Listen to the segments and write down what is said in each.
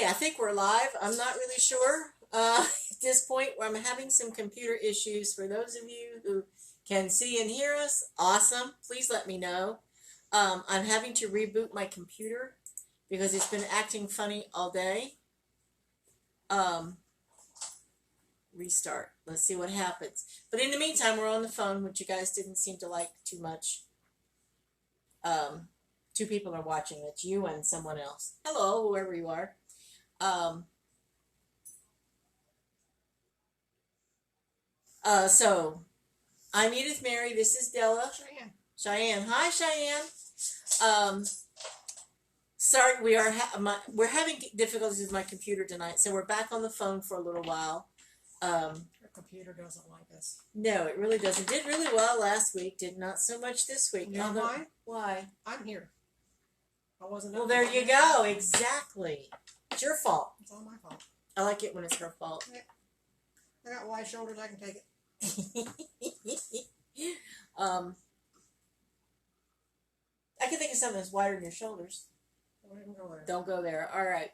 Okay, I think we're live. I'm not really sure at this point. I'm having some computer issues. For those of you who can see and hear us, awesome. Please let me know. I'm having to reboot my computer because it's been acting funny all day. Um, Restart. Let's see what happens. But in the meantime, we're on the phone, which you guys didn't seem to like too much. Two people are watching. It's you and someone else. Hello, whoever you are. Um, so I'm Edith Mary. This is Della. Cheyenne. Hi, Cheyenne. Um, sorry, we're having difficulties with my computer tonight, so we're back on the phone for a little while. Your computer doesn't like us. No, it really doesn't. Did really well last week. Did not so much this week. You know why? Why? I'm here. I wasn't. Well, there you go. Exactly. It's your fault. It's all my fault. I like it when it's her fault. I got wide shoulders. I can take it. I can think of something that's wider than your shoulders. Don't even go there. Don't go there. All right.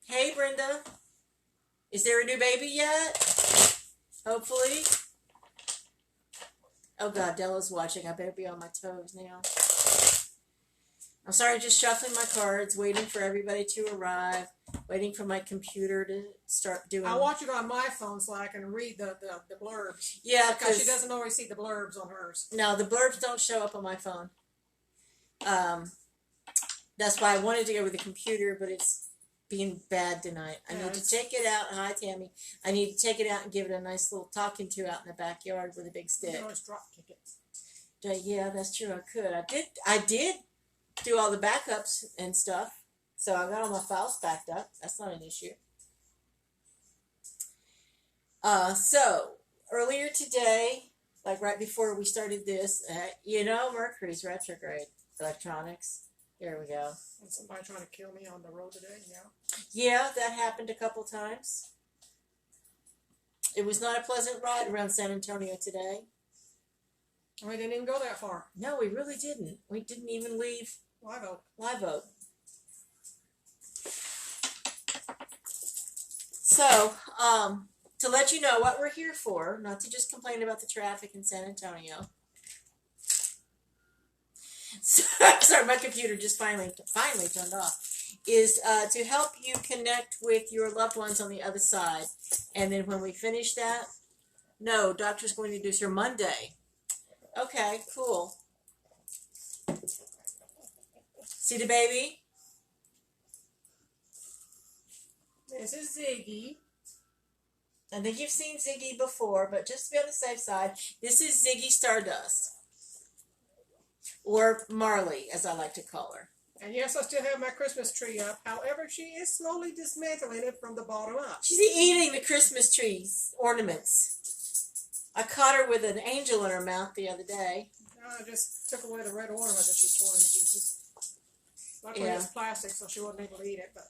Hey, Brenda. Is there a new baby yet? Hopefully. Oh, God, Della's watching. I better be on my toes now. I'm sorry, just shuffling my cards, waiting for everybody to arrive, waiting for my computer to start doing... I watch it on my phone so I can read the blurbs. Yeah, because she doesn't always see the blurbs on hers. No, the blurbs don't show up on my phone. That's why I wanted to go with the computer, but it's being bad tonight. I need to take it out. Hi, Tammy. I need to take it out and give it a nice little talking to out in the backyard with a big stick. You can always drop kick it. Yeah, that's true. I could. I did do all the backups and stuff, so I got all my files backed up. That's not an issue. So earlier today, like right before we started this, Mercury's retrograde. Electronics. Here we go. And somebody trying to kill me on the road today, yeah. Yeah, that happened a couple times. It was not a pleasant ride around San Antonio today. We didn't even go that far. No, we really didn't. We didn't even leave Live Oak. Live Oak. So, to let you know what we're here for, not to just complain about the traffic in San Antonio. Sorry, my computer just finally turned off. Is to help you connect with your loved ones on the other side. And then when we finish that, no, doctor's going to do this Monday. Okay, cool. See the baby? This is Ziggy. I think you've seen Ziggy before, but just to be on the safe side, this is Ziggy Stardust. Or Marley, as I like to call her. And yes, I still have my Christmas tree up. However, she is slowly dismantling it from the bottom up. She's eating the Christmas trees ornaments. I caught her with an angel in her mouth the other day. I just took away the red ornament that she tore into pieces. Luckily, it's plastic, so she wasn't able to eat it. But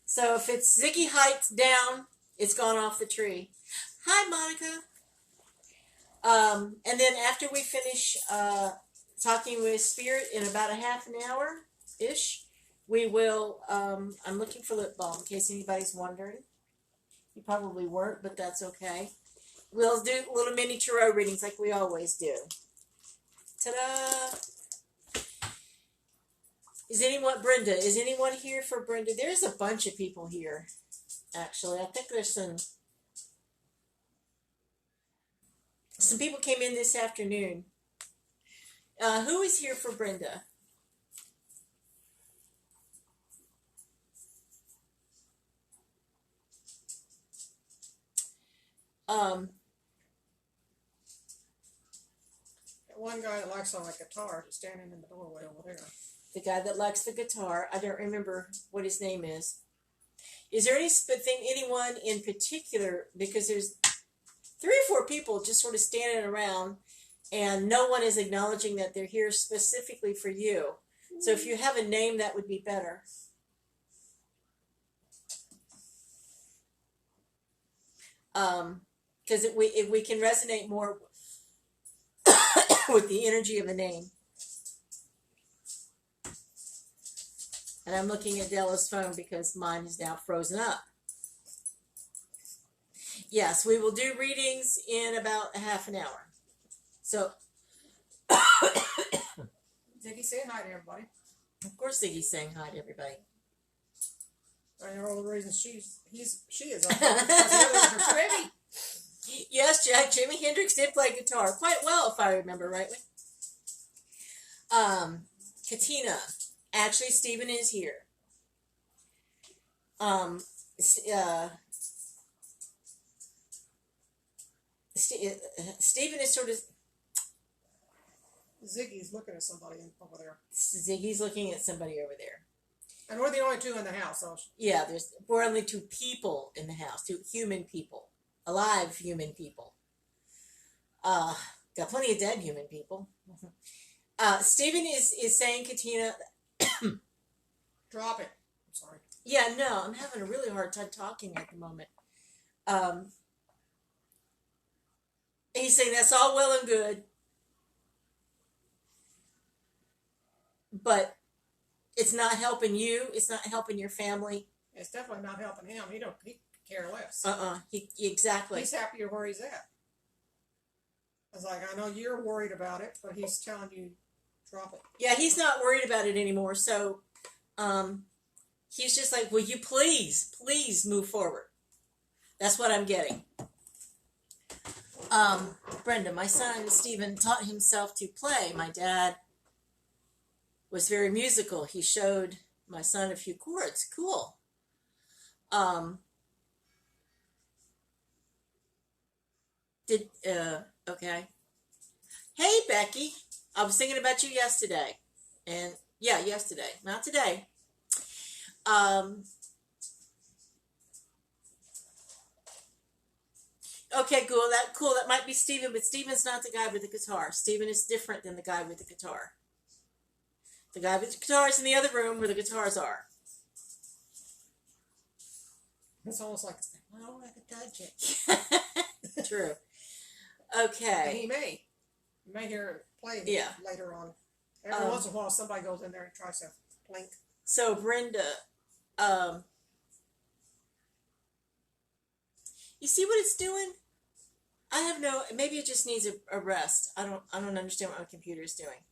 so if it's Ziggy Heights down, it's gone off the tree. Hi, Monica. And then after we finish talking with Spirit in about a half an hour-ish, we will, I'm looking for lip balm in case anybody's wondering. You probably weren't, but that's okay. We'll do little mini tarot readings like we always do. Ta-da! Is anyone here for Brenda? There's a bunch of people here, actually. I think there's some people came in this afternoon. Who is here for Brenda? that one guy that likes on a guitar is standing in the doorway over there. The guy that likes the guitar. I don't remember what his name is. Is there anyone in particular? Because there's 3 or 4 people just sort of standing around, and no one is acknowledging that they're here specifically for you. So if you have a name, that would be better. Because if we can resonate more with the energy of a name. And I'm looking at Della's phone because mine is now frozen up. Yes, we will do readings in about a half an hour. So, Ziggy, say hi to everybody. of course, Ziggy's saying hi to everybody. I know all the reasons she is up there because the others are too heavy. Yes, Jack. Jimi Hendrix did play guitar quite well, if I remember rightly. Katina. Actually, Stephen is here. Stephen is sort of. Ziggy's looking at somebody over there. Ziggy's looking at somebody over there. And we're the only two in the house, so. Yeah, we're only two people in the house, two human people, alive human people. Got plenty of dead human people. Stephen is saying, Katina. Drop it. I'm sorry. Yeah, no, I'm having a really hard time talking at the moment. He's saying that's all well and good, but it's not helping you. It's not helping your family. It's definitely not helping him. He could care less. Exactly. He's happier where he's at. I was like, I know you're worried about it, but he's telling you, drop it. Yeah, he's not worried about it anymore. So, he's just like, will you please move forward? That's what I'm getting. Brenda, my son Stephen taught himself to play. My dad was very musical. He showed my son a few chords. Cool. Okay. Hey, Becky. I was thinking about you yesterday. And, yeah, yesterday. Not today. Okay, cool. That might be Stephen, but Stephen's not the guy with the guitar. Stephen is different than the guy with the guitar. The guy with the guitar is in the other room where the guitars are. It's almost like, I don't like to touch it. True. Okay. And you may hear it play later on. Every once in a while, somebody goes in there and tries to blink. So, Brenda, you see what it's doing? Maybe it just needs a rest. I don't understand what my computer is doing.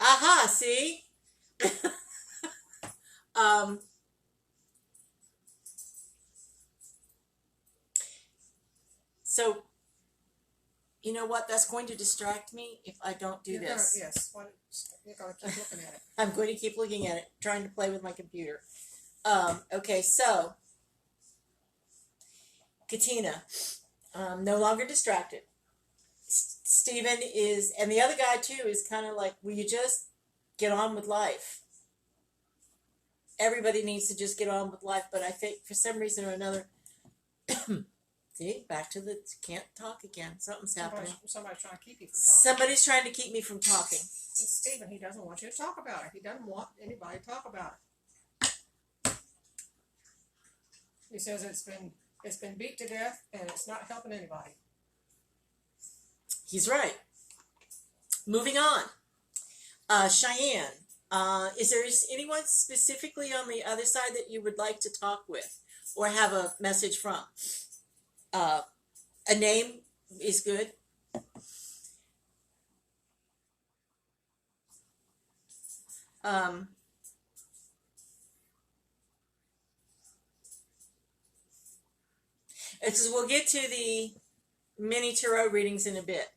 Aha, see? So, you know what? That's going to distract me if I don't do this. Yes. You're going to keep looking at it. I'm going to keep looking at it, trying to play with my computer. Okay, so, Katina, no longer distracted. Stephen is, and the other guy too, is kind of like, will you just get on with life? Everybody needs to just get on with life, but I think for some reason or another, see, back to the can't talk again. Something's happening. Somebody's trying to keep you from talking. Somebody's trying to keep me from talking. It's Stephen, he doesn't want you to talk about it. He doesn't want anybody to talk about it. He says it's been beat to death and it's not helping anybody. He's right. Moving on. Cheyenne, is there anyone specifically on the other side that you would like to talk with or have a message from? A name is good. We'll get to the mini tarot readings in a bit.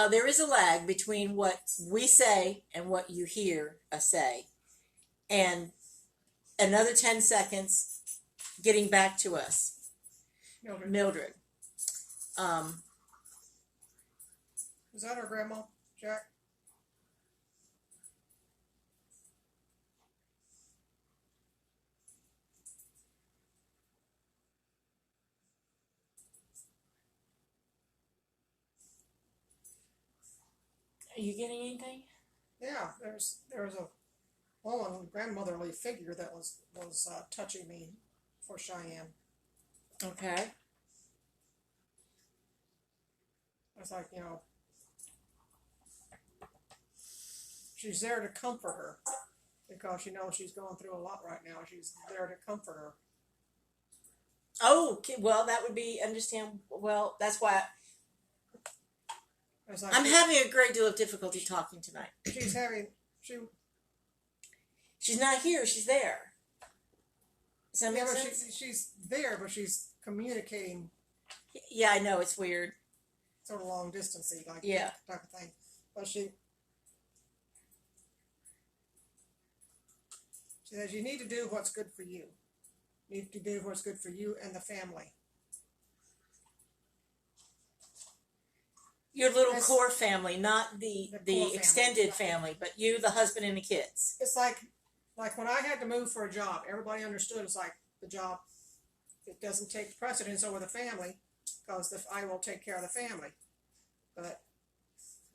There is a lag between what we say and what you hear us say. And another 10 seconds getting back to us. Mildred. Is that our grandma, Jack? Are you getting anything? Yeah, there was a woman, grandmotherly figure that was touching me for Cheyenne. Okay. It's like, she's there to comfort her because she knows she's going through a lot right now. She's there to comfort her. Oh, okay, well, that would be understand. Well, that's why Like I'm having a great deal of difficulty talking tonight. She's not here. She's there. Does that make sense? She's there, but she's communicating. Yeah, I know, it's weird. Sort of long distance, like yeah, type of thing. But she says you need to do what's good for you. You need to do what's good for you and the family. Your little core family, not the extended family, but you, the husband, and the kids. It's like when I had to move for a job, everybody understood it's like the job, it doesn't take precedence over the family because I will take care of the family. But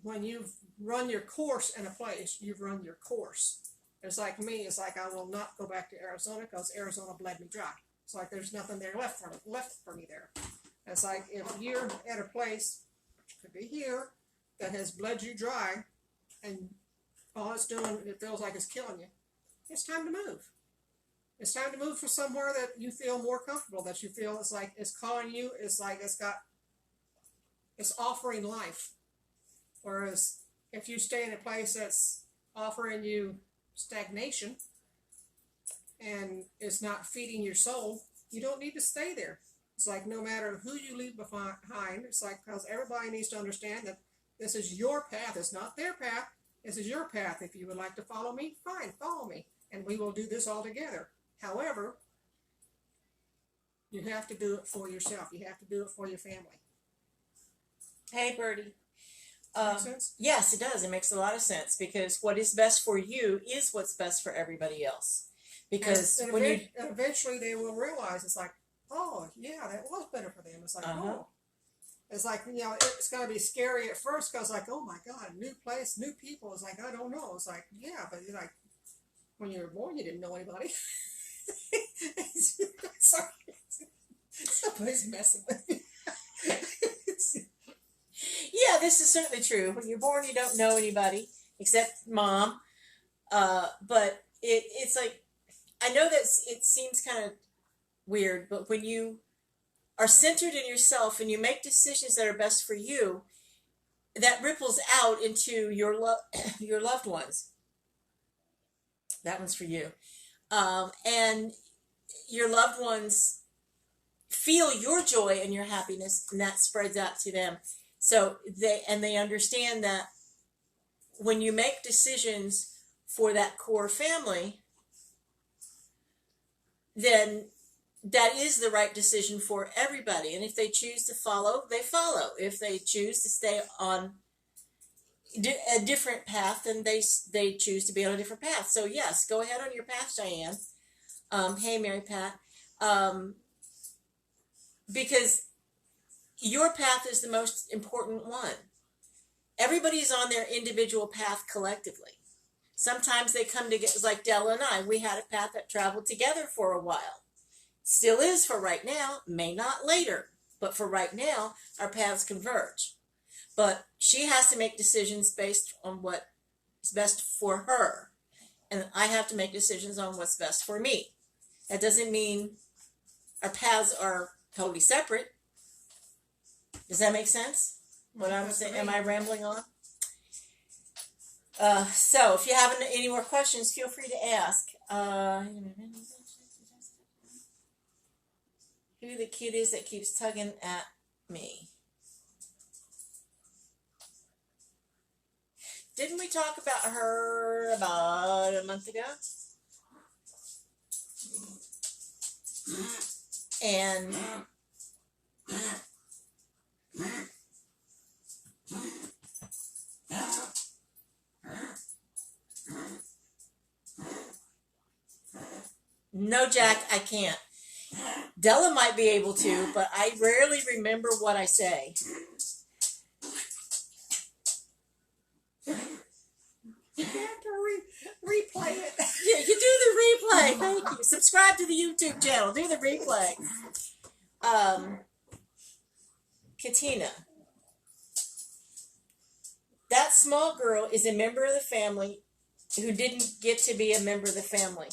when you've run your course in a place, you've run your course. It's like me, it's like I will not go back to Arizona because Arizona bled me dry. It's like there's nothing there left for me there. It's like if you're at a place, could be here, that has bled you dry, and all it's doing, it feels like it's killing you. It's time to move. It's time to move for somewhere that you feel more comfortable, that you feel it's like it's calling you, it's like it's offering life. Whereas if you stay in a place that's offering you stagnation and it's not feeding your soul, you don't need to stay there. It's like no matter who you leave behind, it's like because everybody needs to understand that this is your path. It's not their path. This is your path. If you would like to follow me, fine, follow me. And we will do this all together. However, you have to do it for yourself. You have to do it for your family. Hey, Birdie. Makes sense? Yes, it does. It makes a lot of sense because what is best for you is what's best for everybody else. Because and eventually they will realize it's like, oh, yeah, that was better for them. It's like, oh. It's like, it's going to be scary at first because, like, oh, my God, new place, new people. It's like, I don't know. It's like, yeah, but you're like, when you were born, you didn't know anybody. Sorry. Somebody's messing with me. Yeah, this is certainly true. When you're born, you don't know anybody except mom. But it's like, I know that it seems kind of weird, but when you are centered in yourself and you make decisions that are best for you, that ripples out into your loved ones. That one's for you. And your loved ones feel your joy and your happiness, and that spreads out to them. So they understand that when you make decisions for that core family, then that is the right decision for everybody. And if they choose to follow, they follow. If they choose to stay on a different path, then they choose to be on a different path. So yes, go ahead on your path, Diane. Hey, Mary Pat. Because your path is the most important one. Everybody's on their individual path collectively. Sometimes they come together, like Della and I. We had a path that traveled together for a while. Still is for right now, may not later. But for right now, our paths converge. But she has to make decisions based on what is best for her. And I have to make decisions on what's best for me. That doesn't mean our paths are totally separate. Does that make sense? What I'm saying? Am I rambling on? So if you have any more questions, feel free to ask. Who the kid is that keeps tugging at me? Didn't we talk about her about a month ago? And no, Jack, I can't. Della might be able to, but I rarely remember what I say. You have to replay it. Yeah, you do the replay. Thank you. Subscribe to the YouTube channel. Do the replay. Katina. That small girl is a member of the family who didn't get to be a member of the family.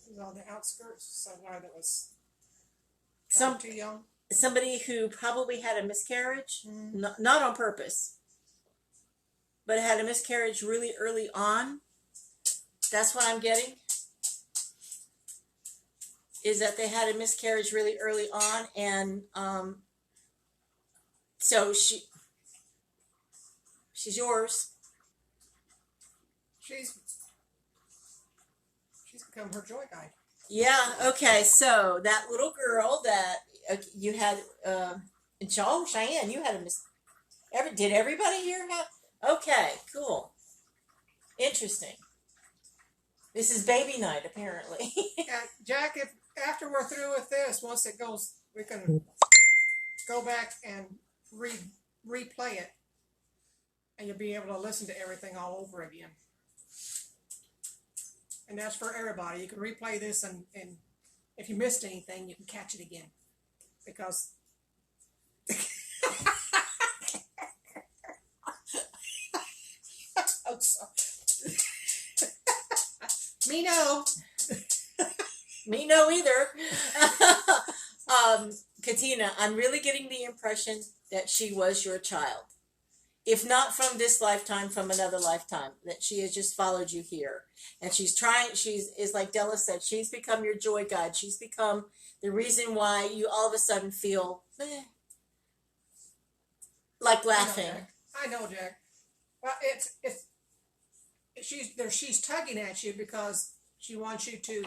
Was on the outskirts, somewhere that was too young. Somebody who probably had a miscarriage, Mm-hmm. not on purpose, but had a miscarriage really early on. That's what I'm getting. Is that they had a miscarriage really early on, and so she's yours. She's become her joy guide. Yeah. Okay. So that little girl that you had, Cheyenne, you had a did everybody here have? Okay. Cool. Interesting. This is baby night, apparently. And Jack, if after we're through with this, once it goes, we can go back and replay it, and you'll be able to listen to everything all over again. And that's for everybody. You can replay this, and if you missed anything, you can catch it again. Because I'm sorry. Me no. Me no either. Katina, I'm really getting the impression that she was your child. If not from this lifetime, from another lifetime, that she has just followed you here. And she's like Della said, she's become your joy guide. She's become the reason why you all of a sudden feel like laughing. I know, Jack. Well, she's tugging at you because she wants you to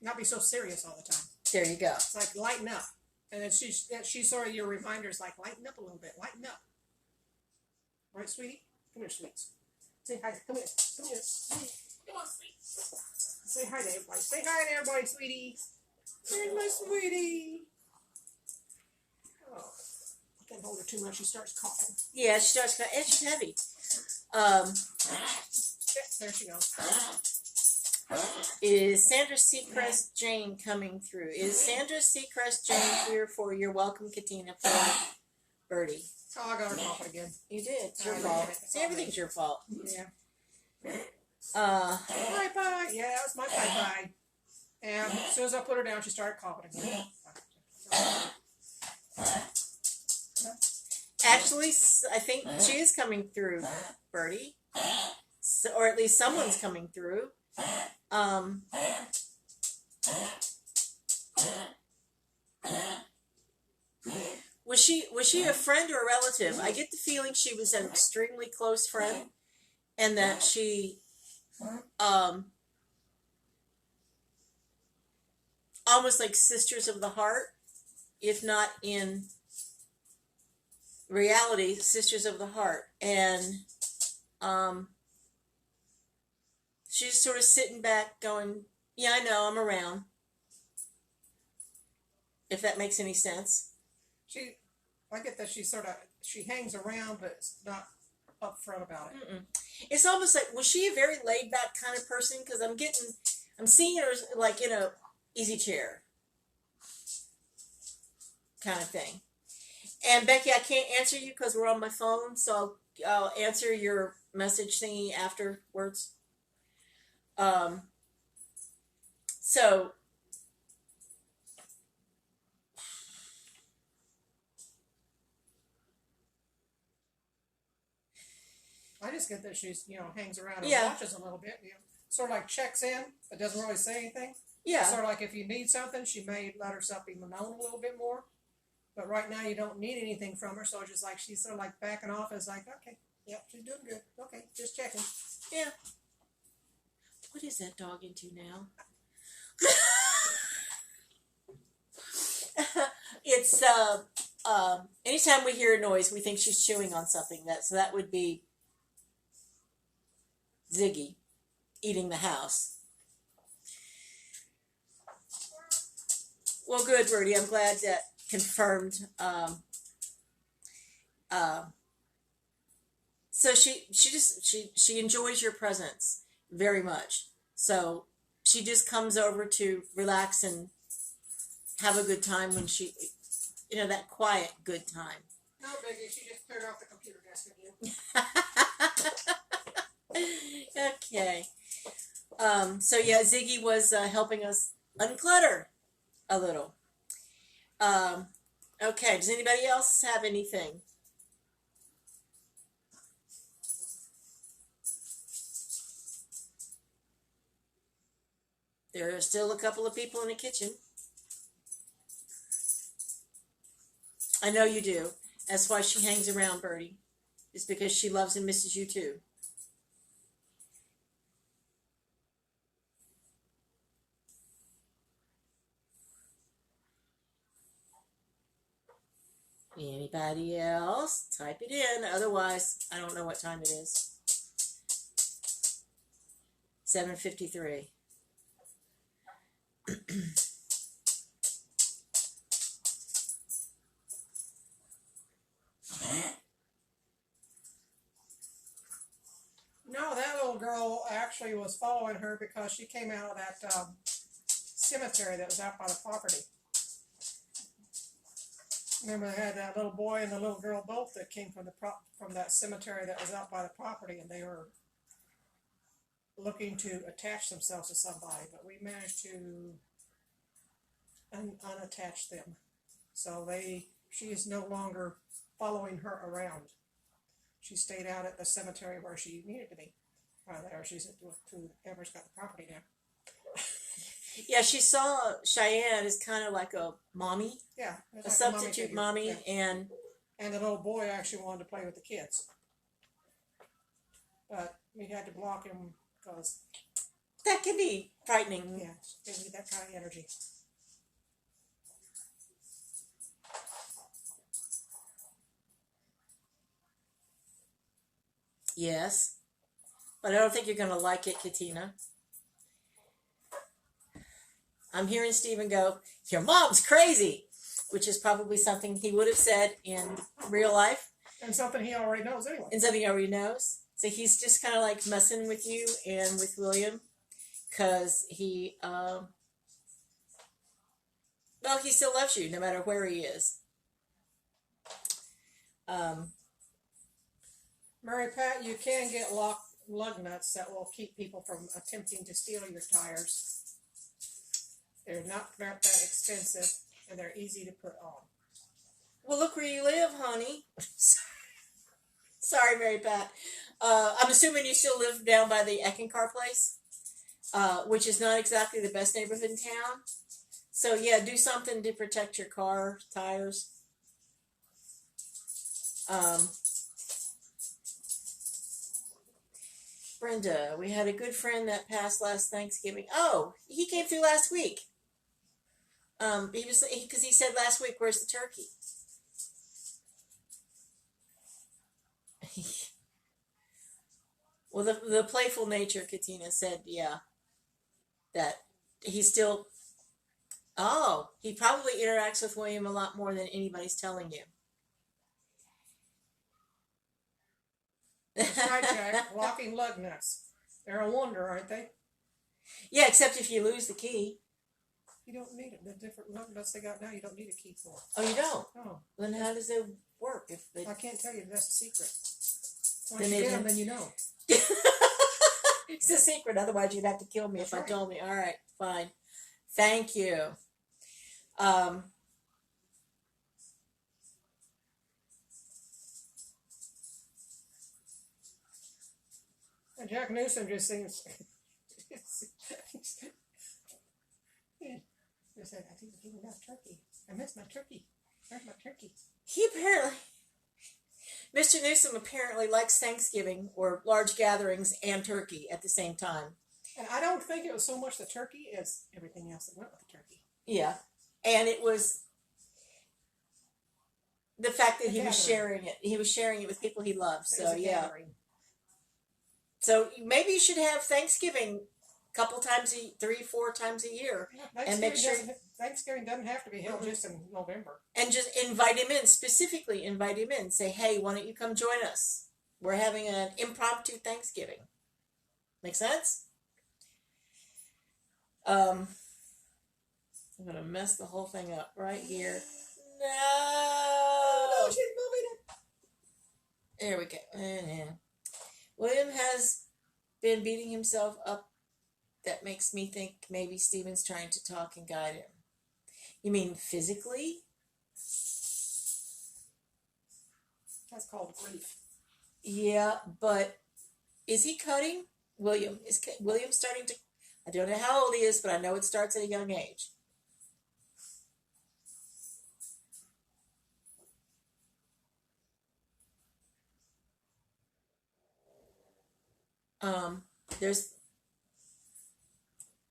not be so serious all the time. There you go. It's like lighten up. And then she's sort of your reminders, like lighten up a little bit, lighten up. Right, sweetie? Come here, sweets. Say hi. Come here. Come here. Come on, sweets. Say hi to everybody. Say hi to everybody, sweetie. There's my sweetie. Oh, I can't hold her too much. She starts coughing. Yeah, she starts coughing. And she's heavy. There she goes. Is Sandra Seacrest Jane coming through? Is Sandra Seacrest Jane here for your welcome, Katina, for Birdie? Oh, I got her coughing again. You did. It's your fault. See, everything's your fault. Yeah. Bye-bye. Yeah, that was my bye-bye. And as soon as I put her down, she started coughing again. Actually, I think she is coming through, Birdie. So, or at least someone's coming through. Was she a friend or a relative? I get the feeling she was an extremely close friend, and that she almost like sisters of the heart, if not in reality, sisters of the heart. And she's sort of sitting back going, yeah, I know, I'm around. If that makes any sense. I get that she hangs around, but it's not upfront about it. Mm-mm. It's almost like, was she a very laid back kind of person? Because I'm seeing her like in a easy chair kind of thing. And Becky, I can't answer you because we're on my phone, so I'll answer your message thingy afterwards. So I just get that she's, hangs around and Yeah. watches a little bit. Sort of like checks in, but doesn't really say anything. yeah, Sort of like if you need something, she may let herself be known a little bit more. But right now you don't need anything from her, so it's just like she's sort of like backing off. It's like, okay, yep, she's doing good. Okay, just checking. yeah. What is that dog into now? It's anytime we hear a noise, we think she's chewing on something. So that would be Ziggy eating the house. Well, good, Birdie. I'm glad that confirmed. So she enjoys your presence very much. So she just comes over to relax and have a good time when that quiet good time. No biggie. She just cleared off the computer desk again. Okay. So yeah, Ziggy was helping us unclutter a little. Okay. Does anybody else have anything? There are still a couple of people in the kitchen. I know you do. That's why she hangs around, Bertie. It's because she loves and misses you too. Anybody else? Type it in. Otherwise, I don't know what time it is. 7:53. No, that little girl actually was following her because she came out of that cemetery that was out by the property. Remember, they had that little boy and the little girl both that came from that cemetery that was out by the property, and they were looking to attach themselves to somebody, but we managed to unattach them. So she is no longer following her around. She stayed out at the cemetery where she needed to be. Right there, she's at whoever's got the property now. Yeah, she saw Cheyenne as kind of like a mommy, Yeah, a substitute mommy, yeah. and the little boy actually wanted to play with the kids, but we had to block him because that can be frightening. yeah, give me that kind of energy. Yes, but I don't think you're going to like it, Katina. I'm hearing Stephen go, "Your mom's crazy," which is probably something he would have said in real life. And something he already knows anyway. And something he already knows. So he's just kind of like messing with you and with William because he, well, he still loves you no matter where he is. Mary Pat, you can get lug nuts that will keep people from attempting to steal your tires. They're not that expensive, and they're easy to put on. Well, look where you live, honey. Sorry, Mary Pat. I'm assuming you still live down by the Eckankar place, which is not exactly the best neighborhood in town. So, yeah, do something to protect your car tires. Brenda, we had a good friend that passed last Thanksgiving. Oh, he came through last week. Because he said last week, "Where's the turkey?" Well, the playful nature, Katina said, yeah, that he still. Oh, he probably interacts with William a lot more than anybody's telling you. Sidetrack, locking lug nuts. They're a wonder, aren't they? Yeah, except if you lose the key. You don't need it. The different lug nuts they got now, you don't need a key for. Oh, you don't? No. Then how does it work? If they... I can't tell you. That's a secret. Once Then you get them, then you know. It's a secret. Otherwise, you'd have to kill me if I told me. All right, fine. Thank you. And Jack Newsom just seems. He said, "I think we're giving out turkey. I miss my turkey. Where's my turkey?" Mr. Newsom apparently likes Thanksgiving or large gatherings and turkey at the same time. And I don't think it was so much the turkey as everything else that went with the turkey. Yeah. And it was the fact that he was sharing it. He was sharing it with people he loved. So, yeah. Gathering. So maybe you should have Thanksgiving a couple times, 3-4 times a year. Yeah, and make sure Thanksgiving doesn't have to be held just in November. And just invite him in, specifically invite him in. Say, "Hey, why don't you come join us? We're having an impromptu Thanksgiving." Make sense? I'm going to mess the whole thing up right here. No! Oh, no, she's moving it. There we go. William has been beating himself up. That makes me think maybe Stephen's trying to talk and guide him. You mean physically? That's called grief. Yeah, but is he cutting? William starting to? I don't know how old he is, but I know it starts at a young age. There's.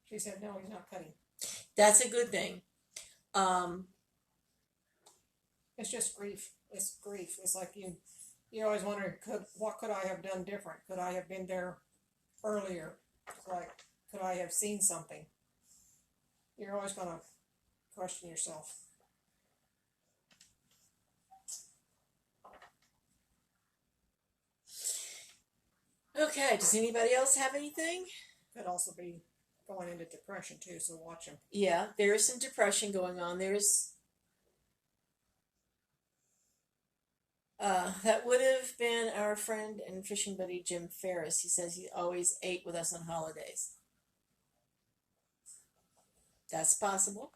She said, no, he's not cutting. That's a good thing. It's just grief. It's grief. It's like you're always wondering, what could I have done different? Could I have been there earlier? Like, could I have seen something? You're always going to question yourself. Okay, does anybody else have anything? Could also be going into depression too, so watch him. Yeah, there is some depression going on. That would have been our friend and fishing buddy Jim Ferris. He says he always ate with us on holidays. That's possible.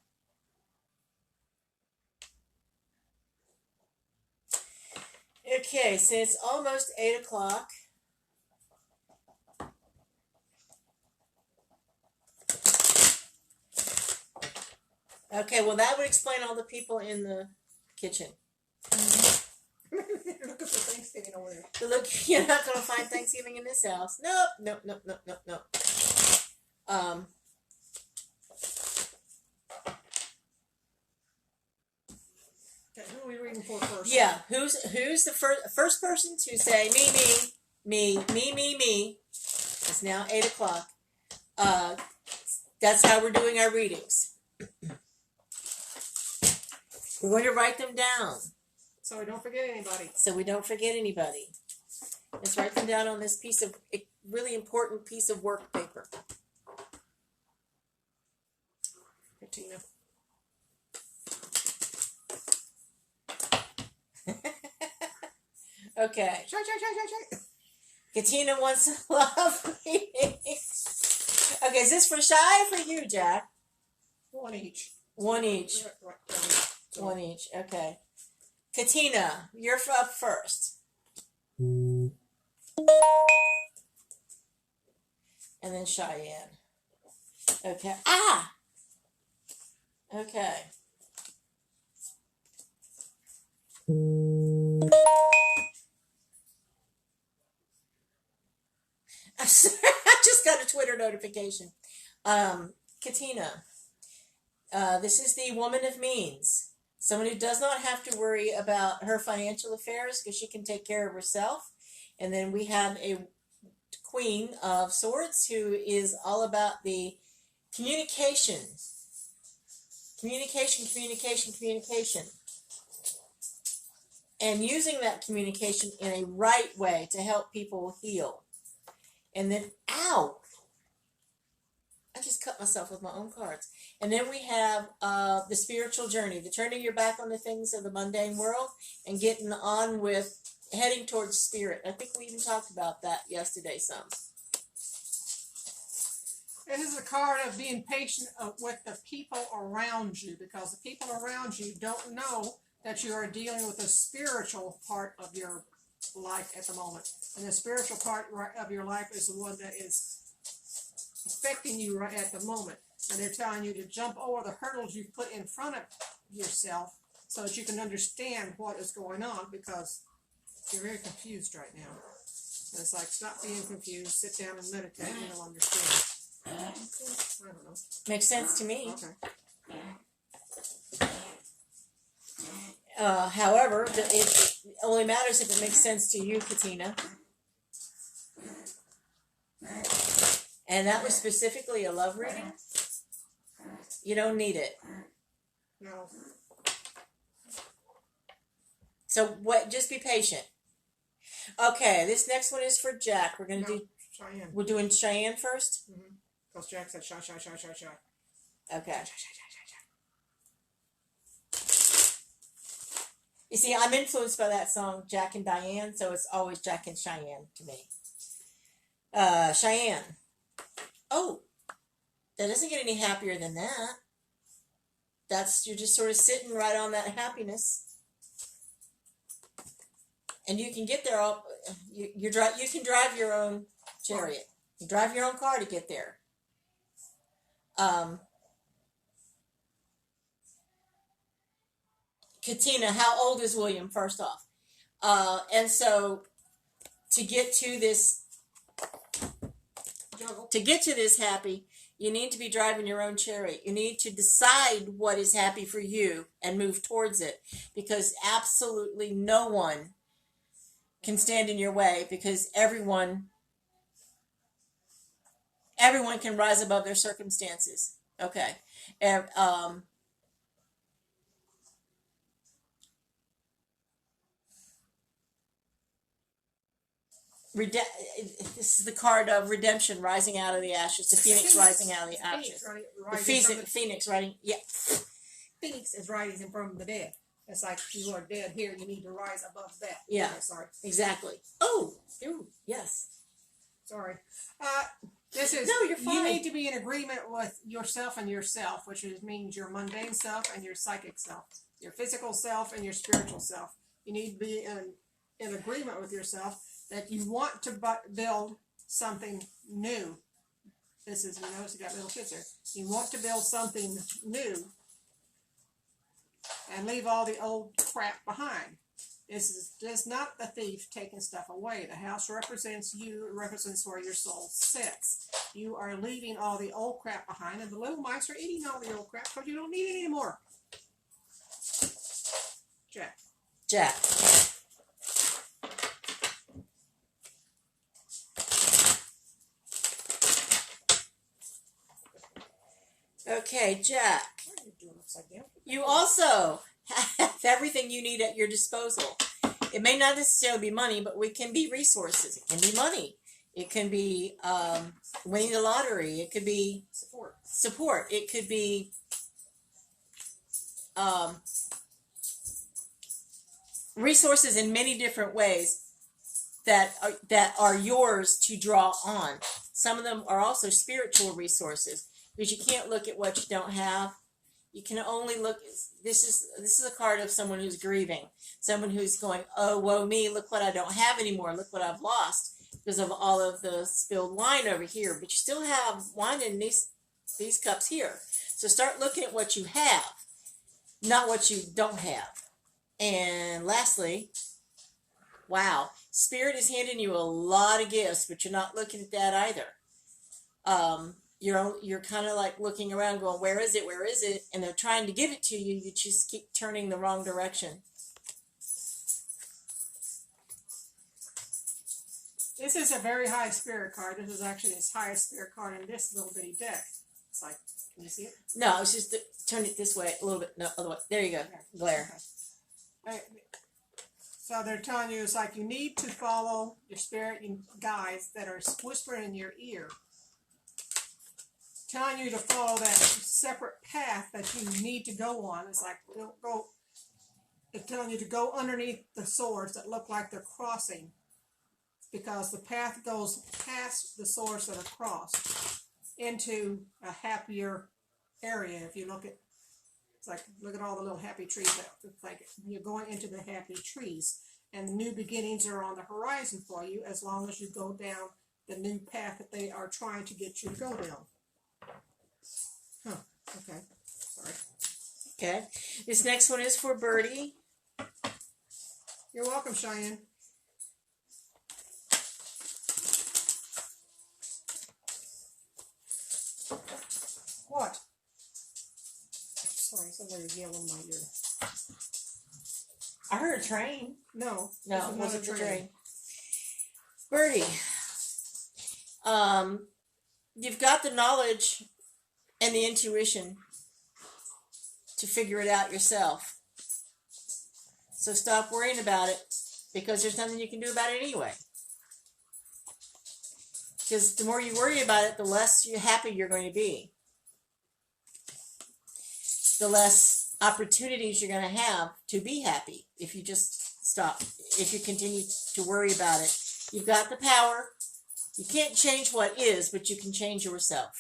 Okay, so it's almost 8 o'clock. Okay, well that would explain all the people in the kitchen. Looking for Thanksgiving over there. So look, you're not going to find Thanksgiving in this house. Nope. Okay, who are we reading for first? Yeah, who's the first person to say me? It's now 8 o'clock. That's how we're doing our readings. We're going to write them down. So we don't forget anybody. Let's write them down on this piece of really important piece of work paper. Tina. Okay. Shy. Katina wants a love reading. Okay, is this for Shy or for you, Jack? One each. One each. Right. One each. Okay. Katina, you're up first. And then Cheyenne. Okay. Okay. I'm sorry, I just got a Twitter notification. Katina, this is the woman of means. Someone who does not have to worry about her financial affairs because she can take care of herself. And then we have a Queen of Swords who is all about the communication. Communication. And using that communication in a right way to help people heal. And then, ow! I just cut myself with my own cards. And then we have the spiritual journey, the turning your back on the things of the mundane world and getting on with heading towards spirit. I think we even talked about that yesterday some. This is a card of being patient with the people around you, because the people around you don't know that you are dealing with the spiritual part of your life at the moment. And the spiritual part of your life is the one that is affecting you right at the moment. And they're telling you to jump over the hurdles you've put in front of yourself so that you can understand what is going on, because you're very confused right now. And it's like, stop being confused, sit down and meditate, and you'll understand. I don't know. Makes sense to me. Okay. However, it only matters if it makes sense to you, Katina. And that was specifically a love reading? You don't need it. No. So what? Just be patient. Okay, this next one is for Jack. We're gonna do Cheyenne. We're doing Cheyenne first? Because Jack said shy. Okay. You see, I'm influenced by that song, Jack and Diane, so it's always Jack and Cheyenne to me. Cheyenne. Oh, that doesn't get any happier than that. You're just sort of sitting right on that happiness. And you can get there you can drive your own chariot. You drive your own car to get there. Katina, how old is William, first off? And so to get to this happy, you need to be driving your own chariot. You need to decide what is happy for you and move towards it, because absolutely no one can stand in your way, because everyone can rise above their circumstances. Okay. And this is the card of redemption, rising out of the ashes. The phoenix rising out of the ashes. The phoenix rising. Yeah. Phoenix is rising from the dead. It's like you are dead here. You need to rise above that. Yeah. Okay, sorry. Exactly. Oh. Ooh, yes. Sorry. This is. No, you're fine. You need to be in agreement with yourself and yourself, which means your mundane self and your psychic self, your physical self and your spiritual self. You need to be in agreement with yourself that you want to build something new. This is, you notice you got little kids here. You want to build something new and leave all the old crap behind. This is just not the thief taking stuff away. The house represents you. It represents where your soul sits. You are leaving all the old crap behind, and the little mice are eating all the old crap because you don't need it anymore. Jack. Okay, Jack. What are you doing upside down? You also have everything you need at your disposal. It may not necessarily be money, but it can be resources. It can be money. It can be winning the lottery. It could be support. It could be resources in many different ways that are yours to draw on. Some of them are also spiritual resources, because you can't look at what you don't have. You can only look. This is a card of someone who's grieving, someone who's going, oh, woe me, look what I don't have anymore, look what I've lost because of all of the spilled wine over here. But you still have wine in these cups here. So start looking at what you have, not what you don't have. And lastly, wow, Spirit is handing you a lot of gifts, but you're not looking at that either. You're kind of like looking around going, where is it? Where is it? And they're trying to give it to you. You just keep turning the wrong direction. This is a very high spirit card. This is actually the highest spirit card in this little bitty deck. It's like, can you see it? No, it's just turn it this way a little bit. No, other way. There you go. Glare. Okay. So they're telling you it's like you need to follow your spirit guides that are whispering in your ear, telling you to follow that separate path that you need to go on. It's like, don't go. It's telling you to go underneath the swords that look like they're crossing, because the path goes past the swords that are crossed into a happier area. If you look at, it's like, look at all the little happy trees. It's like you're going into the happy trees, and new beginnings are on the horizon for you as long as you go down the new path that they are trying to get you to go down. Huh. Okay. Sorry. Okay. This next one is for Birdie. You're welcome, Cheyenne. What? Sorry, somebody yelled in my ear. I heard a train. No, it wasn't the train. Birdie, you've got the knowledge and the intuition to figure it out yourself. So stop worrying about it, because there's nothing you can do about it anyway. Because the more you worry about it, the less happy you're going to be. The less opportunities you're going to have to be happy if you just stop, if you continue to worry about it. You've got the power. You can't change what is, but you can change yourself.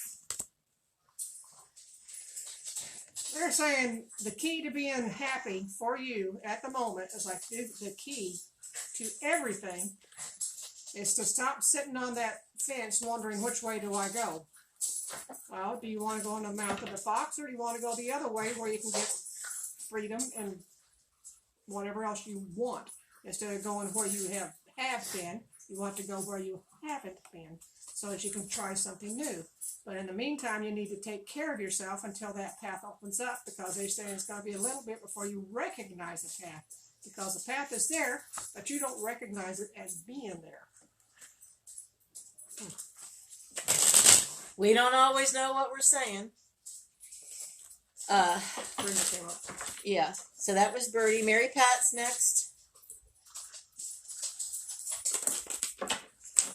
They're saying the key to being happy for you at the moment is like the key to everything is to stop sitting on that fence wondering which way do I go. Well, do you want to go in the mouth of the fox, or do you want to go the other way where you can get freedom and whatever else you want? Instead of going where you have been, you want to go where you haven't been so that you can try something new. But in the meantime, you need to take care of yourself until that path opens up, because they say it's going to be a little bit before you recognize the path, because the path is there, but you don't recognize it as being there. We don't always know what we're saying. Brenda came up. Yeah. So that was Birdie. Mary Pat's next.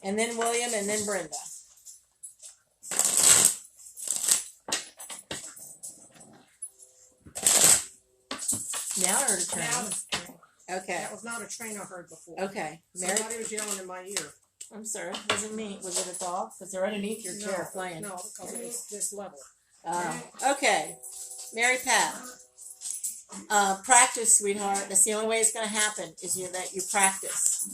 And then William, and then Brenda. Now I heard a train. Now it's a train. Okay. That was not a train I heard before. Okay. Mary, Somebody was yelling in my ear. I'm sorry. Wasn't me. Was it a dog? Because they're underneath your chair playing. No, because it's this level. Okay. Mary Pat. Practice, sweetheart. That's the only way it's going to happen, is that you practice.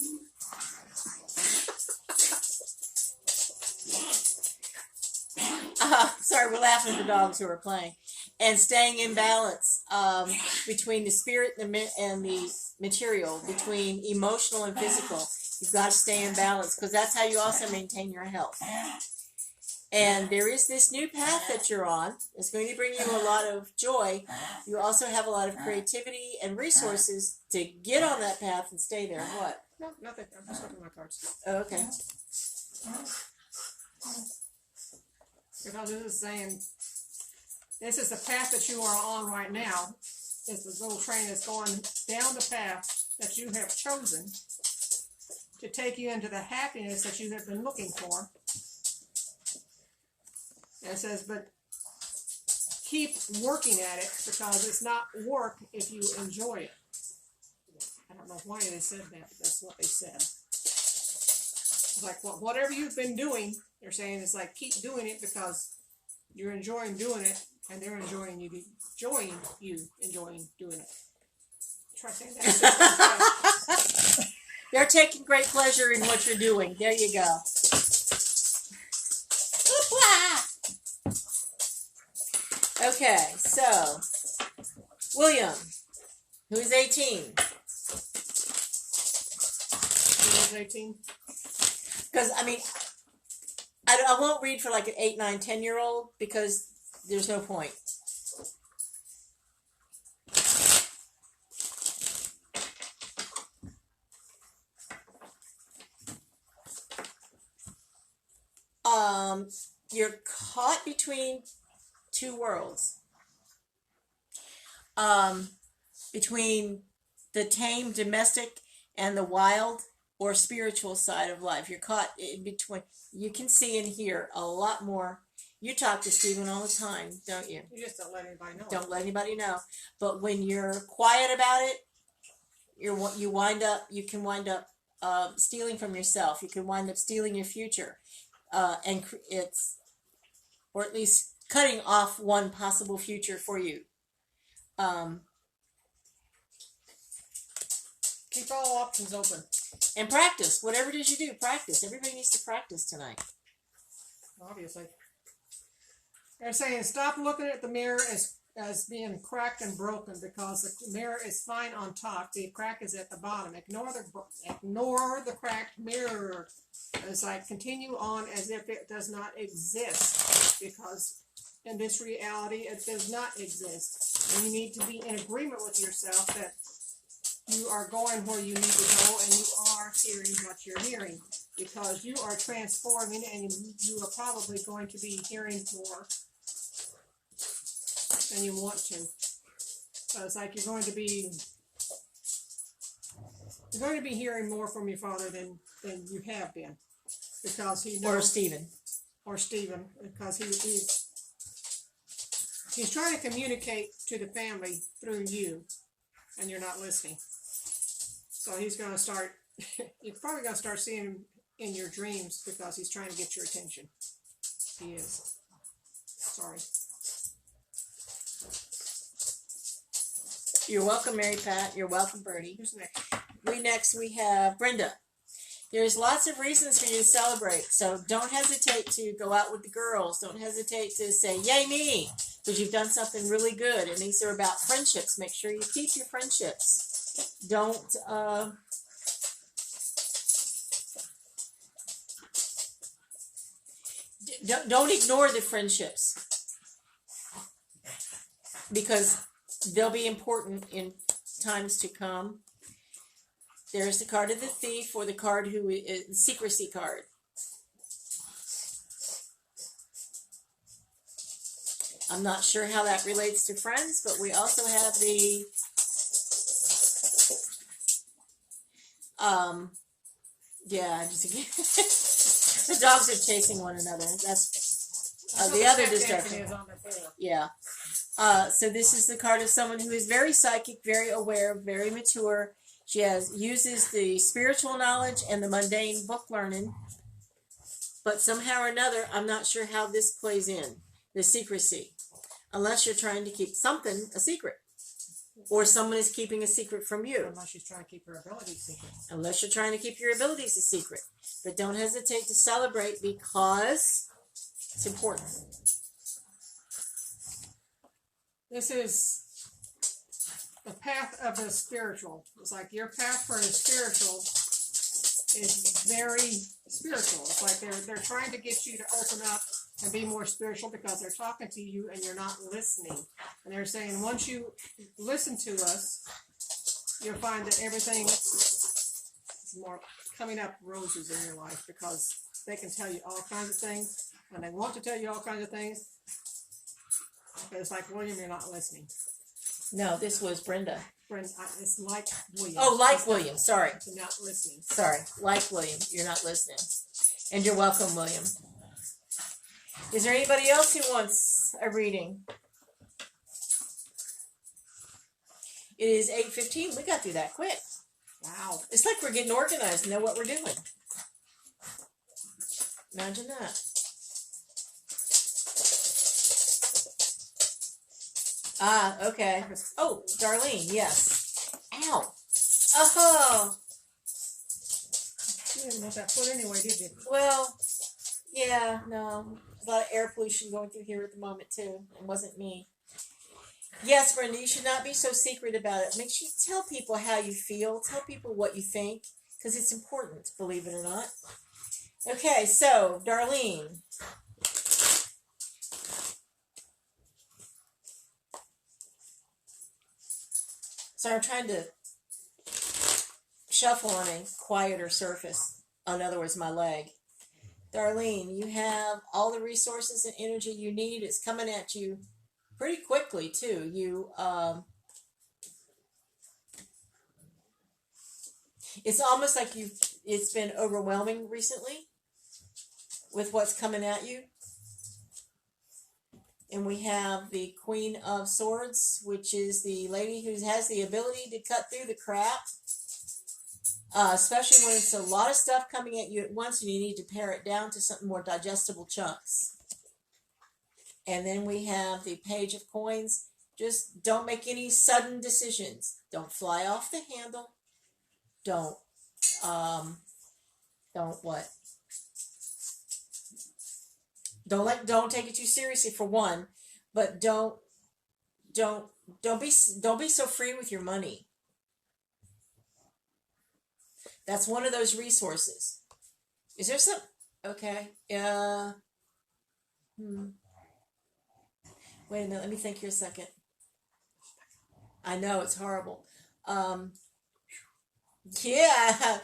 Sorry, we're laughing at the dogs who are playing. And staying in balance between the spirit and the material, between emotional and physical. You've got to stay in balance, because that's how you also maintain your health. And there is this new path that you're on. It's going to bring you a lot of joy. You also have a lot of creativity and resources to get on that path and stay there. What? No, nothing. I'm just looking at my cards. Oh, okay. Because this is saying, this is the path that you are on right now. It's the little train that's going down the path that you have chosen to take you into the happiness that you have been looking for. And it says, but keep working at it, because it's not work if you enjoy it. I don't know why they said that, but that's what they said. It's like, whatever you've been doing, they're saying it's like, keep doing it because you're enjoying doing it, and they're enjoying you enjoying doing it. Try saying that. They're taking great pleasure in what you're doing. There you go. Okay, so William, who's 18? Who's 18? Because, I won't read for like an 8, 9, 10-year-old, because there's no point. You're caught between two worlds. Between the tame, domestic, and the wild or spiritual side of life. You're caught in between. You can see and hear a lot more. You talk to Stephen all the time, don't you? You just don't let anybody know. Don't let anybody know. But when you're quiet about it, you can wind up stealing from yourself. You can wind up stealing your future, or at least cutting off one possible future for you. Keep all options open. And practice. Whatever it is you do, practice. Everybody needs to practice tonight. Obviously. They're saying stop looking at the mirror as being cracked and broken, because the mirror is fine on top. The crack is at the bottom. Ignore the cracked mirror. It's like continue on as if it does not exist, because in this reality it does not exist. And you need to be in agreement with yourself that you are going where you need to go, and you are hearing what you're hearing, because you are transforming, and you are probably going to be hearing more than you want to. So it's like you're going to be hearing more from your father than you have been, because he knows, Or Stephen, because He's trying to communicate to the family through you, and you're not listening. So he's going to start, you're probably going to start seeing him in your dreams because he's trying to get your attention. He is. Sorry. You're welcome, Mary Pat. You're welcome, Bertie. Who's next? Next we have Brenda. There's lots of reasons for you to celebrate, so don't hesitate to go out with the girls. Don't hesitate to say, yay me, because you've done something really good. And these are about friendships. Make sure you keep your friendships. Don't ignore the friendships, because they'll be important in times to come. There's the card of the thief, or the card who is the secrecy card. I'm not sure how that relates to friends, but we also have the the dogs are chasing one another. That's the other distraction. Yeah. So this is the card of someone who is very psychic, very aware, very mature. She uses the spiritual knowledge and the mundane book learning, but somehow or another, I'm not sure how this plays in, the secrecy, unless you're trying to keep something a secret, or someone is keeping a secret from you. Unless she's trying to keep her abilities secret. Unless you're trying to keep your abilities a secret. But don't hesitate to celebrate, because it's important. This is the path of the spiritual. It's like your path for the spiritual is very spiritual. It's like they're trying to get you to open up and be more spiritual, because they're talking to you and you're not listening. And they're saying, once you listen to us, you'll find that everything is more coming up roses in your life, because they can tell you all kinds of things, and they want to tell you all kinds of things. But it's like, William, you're not listening. No, this was Brenda. Brenda, it's like William. Oh, like William, sorry. You're not listening. Sorry, like William, you're not listening. And you're welcome, William. Is there anybody else who wants a reading? It is 8:15. We got through that quick. Wow. It's like we're getting organized and know what we're doing. Imagine that. Ah, okay. Oh, Darlene, yes. Ow. Oh. You didn't want that foot anyway, did you? Well, yeah, no. There's a lot of air pollution going through here at the moment, too. It wasn't me. Yes, Brenda, you should not be so secret about it. Make sure you tell people how you feel. Tell people what you think, because it's important, believe it or not. Okay, so, Darlene. So I'm trying to shuffle on a quieter surface. In other words, my leg. Darlene, you have all the resources and energy you need. It's coming at you pretty quickly, too. It's almost like it's been overwhelming recently with what's coming at you. And we have the Queen of Swords, which is the lady who has the ability to cut through the crap, especially when it's a lot of stuff coming at you at once and you need to pare it down to something more digestible chunks. And then we have the Page of Coins. Just don't make any sudden decisions. Don't fly off the handle. Don't what? Don't take it too seriously, for one, but don't be so free with your money. That's one of those resources. Is there some? Okay. Wait a minute. Let me think here a second. I know it's horrible. Yeah.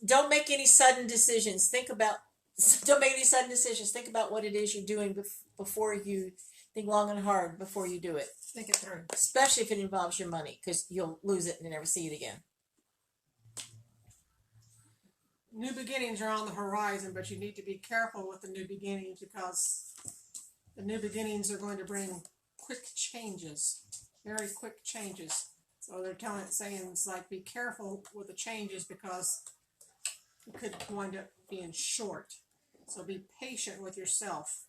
Don't make any sudden decisions. Don't make any sudden decisions. Think about what it is you're doing before you think long and hard before you do it. Think it through. Especially if it involves your money, because you'll lose it and never see it again. New beginnings are on the horizon, but you need to be careful with the new beginnings, because the new beginnings are going to bring quick changes, very quick changes. So they're saying it's like be careful with the changes because it could wind up being short. So be patient with yourself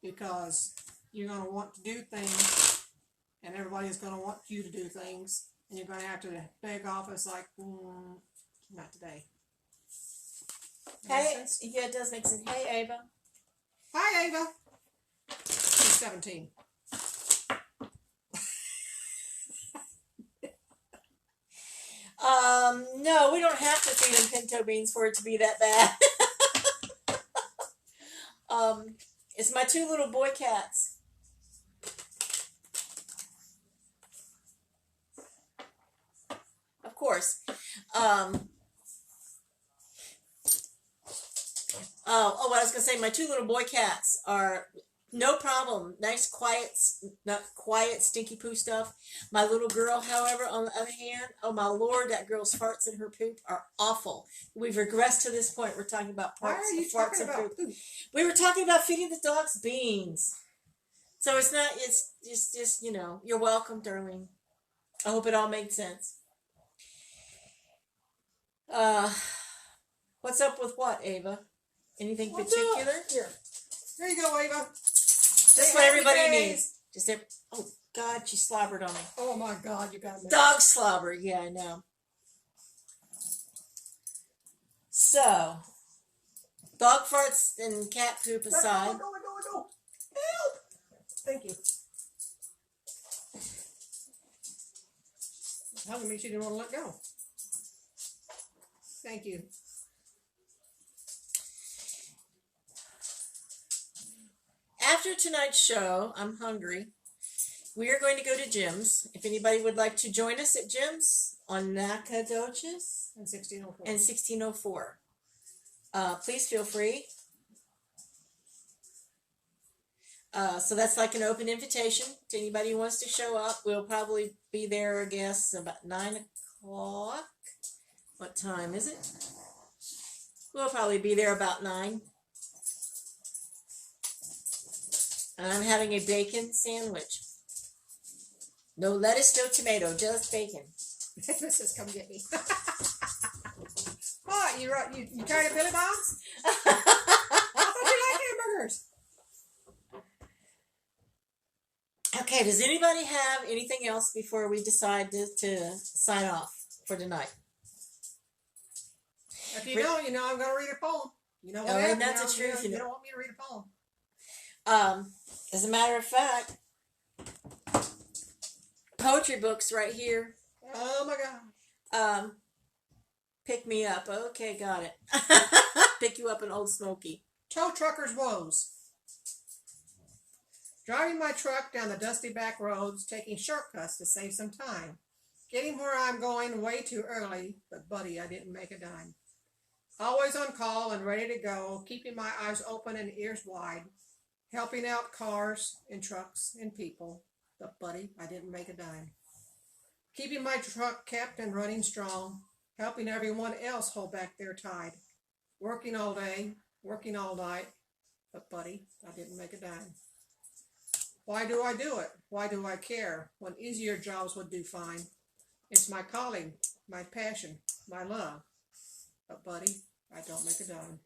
because you're going to want to do things and everybody's going to want you to do things and you're going to have to beg off. It's like, not today. Hey, yeah, it does make sense. Hey, Ava. Hi, Ava. She's 17. No, we don't have to feed them pinto beans for it to be that bad. It's my two little boy cats. Of course. What I was going to say, my two little boy cats are no problem. Nice, not quiet, stinky poo stuff. My little girl, however, on the other hand, oh my Lord, that girl's farts and her poop are awful. We've regressed to this point. We're talking about Why are you farts talking and about poop. poop? We were talking about feeding the dogs beans. So it's just, you're welcome, darling. I hope it all made sense. What's up with what, Ava? Anything particular? Here you go, Ava. That's what everybody needs. Oh, God, she slobbered on me. Oh, my God, you got me. Dog slobber. Yeah, I know. So, dog farts and cat poop aside. Let go. Help! Thank you. Telling me she didn't want to let go. Thank you. After tonight's show, I'm hungry. We are going to go to Jim's. If anybody would like to join us at Jim's on Nacogdoches And 1604. and 1604, please feel free. So that's like an open invitation to anybody who wants to show up. We'll probably be there, I guess, about 9 o'clock. What time is it? We'll probably be there about 9. And I'm having a bacon sandwich. No lettuce, no tomato, just bacon. Mrs. Come get me. What? You tired of Billy Bob's? I thought you liked hamburgers. Okay, does anybody have anything else before we decide to sign off for tonight? If you don't, I'm going to read a poem. You know what? And that's the truth. You don't want me to read a poem. As a matter of fact, poetry books right here. Oh my God. Pick me up. Okay, got it. Pick you up in Old Smoky. Tow truckers' woes. Driving my truck down the dusty back roads, taking shortcuts to save some time. Getting where I'm going way too early, but buddy, I didn't make a dime. Always on call and ready to go, keeping my eyes open and ears wide. Helping out cars and trucks and people, but buddy, I didn't make a dime. Keeping my truck kept and running strong, helping everyone else hold back their tide. Working all day, working all night, but buddy, I didn't make a dime. Why do I do it? Why do I care when easier jobs would do fine? It's my calling, my passion, my love, but buddy, I don't make a dime.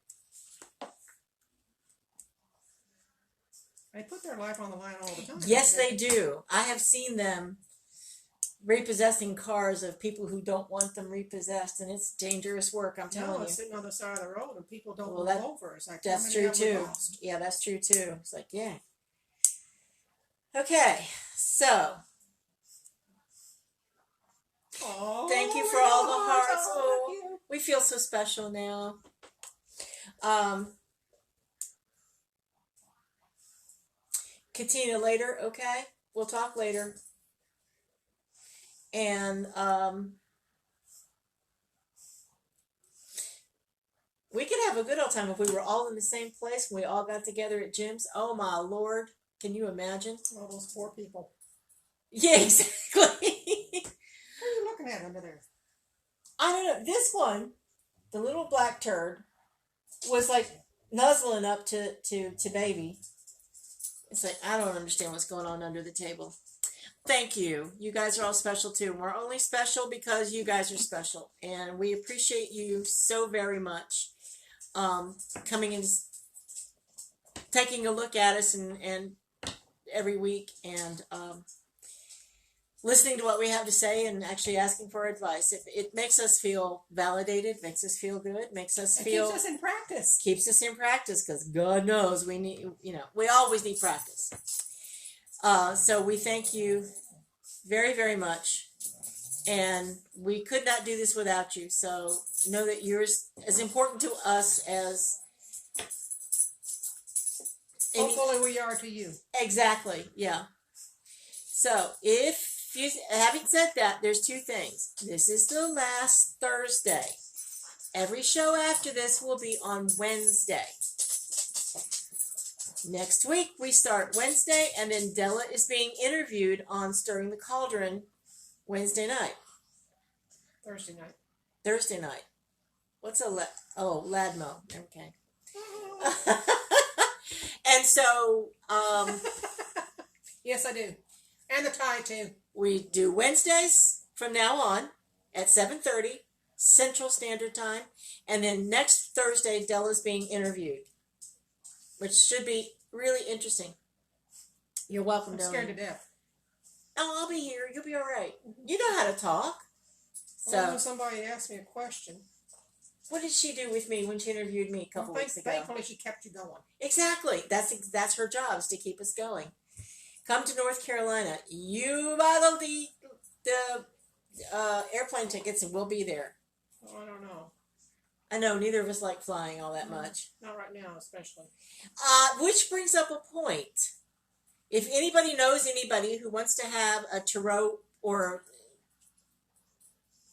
They put their life on the line all the time. Yes, they do. I have seen them repossessing cars of people who don't want them repossessed, and it's dangerous work, I'm telling you. It's sitting on the side of the road, and people don't move over. It's like, that's true, too. Yeah, that's true, too. It's like, yeah. Okay, so. Oh, thank you for all the hearts. Oh, we feel so special now. Katina, later, okay? We'll talk later. And we could have a good old time if we were all in the same place and we all got together at Jim's. Oh my Lord, can you imagine? All those poor people. Yeah, exactly. What are you looking at under there? I don't know. This one, the little black turd, was like nuzzling up to baby. It's like, I don't understand what's going on under the table. Thank you. You guys are all special too. We're only special because you guys are special. And we appreciate you so very much. Coming and taking a look at us and every week and listening to what we have to say and actually asking for advice. It makes us feel validated, makes us feel good, makes us feel... keeps us in practice. Keeps us in practice because God knows we need, we always need practice. So we thank you very, very much. And we could not do this without you. So know that you're as important to us as... Hopefully we are to you. Exactly, yeah. So having said that, there's two things. This is the last Thursday. Every show after this will be on Wednesday. Next week we start Wednesday, and then Della is being interviewed on Stirring the Cauldron Wednesday night. Thursday night. What's Ladmo. Okay. And so, yes, I do. And the tie too. We do Wednesdays from now on at 7:30 Central Standard Time, and then next Thursday Della's being interviewed, which should be really interesting. You're welcome, Della. I'm scared to death. Oh, I'll be here. You'll be all right. You know how to talk. So when somebody asked me a question. What did she do with me when she interviewed me a couple weeks ago? Thankfully, she kept you going. Exactly. That's her job, is to keep us going. Come to North Carolina. You buy the airplane tickets, and we'll be there. Oh, I don't know. I know neither of us like flying all that much. Not right now, especially. Which brings up a point. If anybody knows anybody who wants to have a tarot or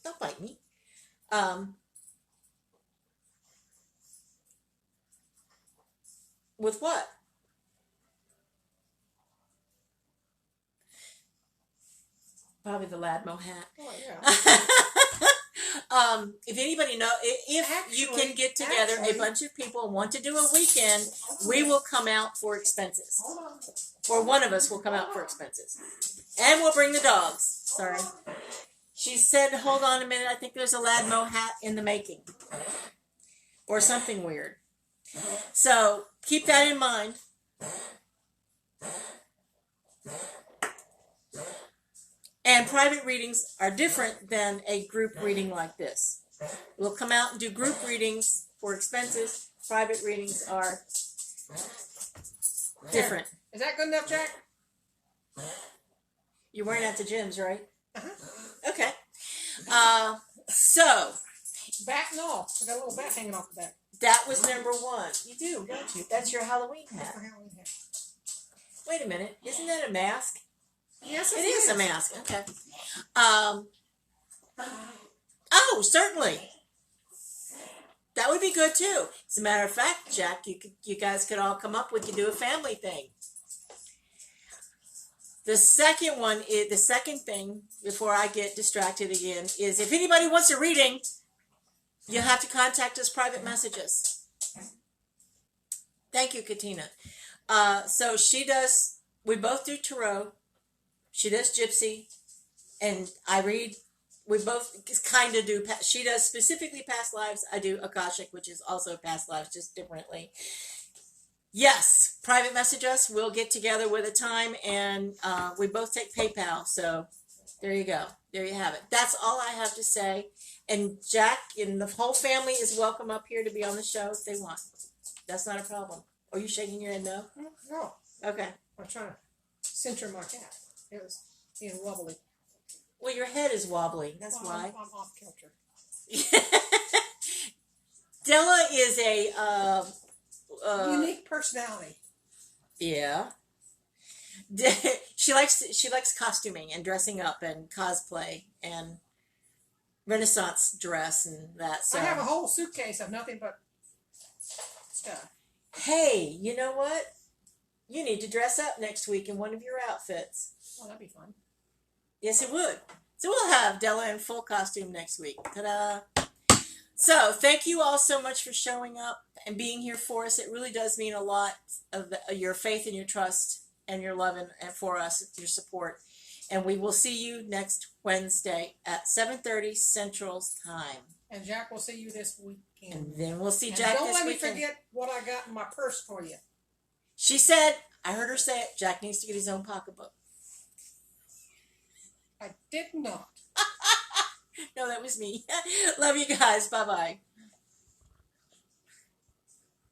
don't bite me. With what? Probably the Ladmo hat. Oh, yeah. If anybody know, if you can get together a bunch of people and want to do a weekend, we will come out for expenses. Or one of us will come out for expenses. And we'll bring the dogs. Sorry. She said, hold on a minute, I think there's a Ladmo hat in the making. Or something weird. So, keep that in mind. And private readings are different than a group reading like this. We'll come out and do group readings for expenses. Private readings are different. Is that good enough, Jack? You're wearing out the gyms, right? Uh-huh. Okay. So. Bat and all. I got a little bat hanging off the back. That was number one. You do, don't you? That's your Halloween hat. That's my Halloween hat. Wait a minute. Isn't that a mask? Yes, it is a mask. Okay. Oh, certainly. That would be good too. As a matter of fact, Jack, you guys could all come up. We could do a family thing. The second one is the second thing. Before I get distracted again, is if anybody wants a reading, you'll have to contact us private messages. Thank you, Katina. So she does. We both do tarot. She does gypsy, and I read. We both kind of do. She does specifically past lives. I do Akashic, which is also past lives, just differently. Yes, private message us. We'll get together with a time, and we both take PayPal. So there you go. There you have it. That's all I have to say. And Jack and the whole family is welcome up here to be on the show if they want. That's not a problem. Are you shaking your head no? No. Okay. I'm trying to center my cat. It was being wobbly. Well, your head is wobbly. That's why. I'm off kilter. Della is a unique personality. Yeah. She likes costuming and dressing up and cosplay and Renaissance dress and that. So I have a whole suitcase of nothing but stuff. Hey, you know what? You need to dress up next week in one of your outfits. Oh, that'd be fun. Yes, it would. So we'll have Della in full costume next week. Ta-da! So thank you all so much for showing up and being here for us. It really does mean a lot of your faith and your trust and your love and for us, your support. And we will see you next Wednesday at 7:30 Central Time. And Jack will see you this weekend. And then we'll see And Jack don't this let me weekend. forget what I got in my purse for you. She said, I heard her say it, Jack needs to get his own pocketbook. I did not. No, that was me. Love you guys. Bye-bye.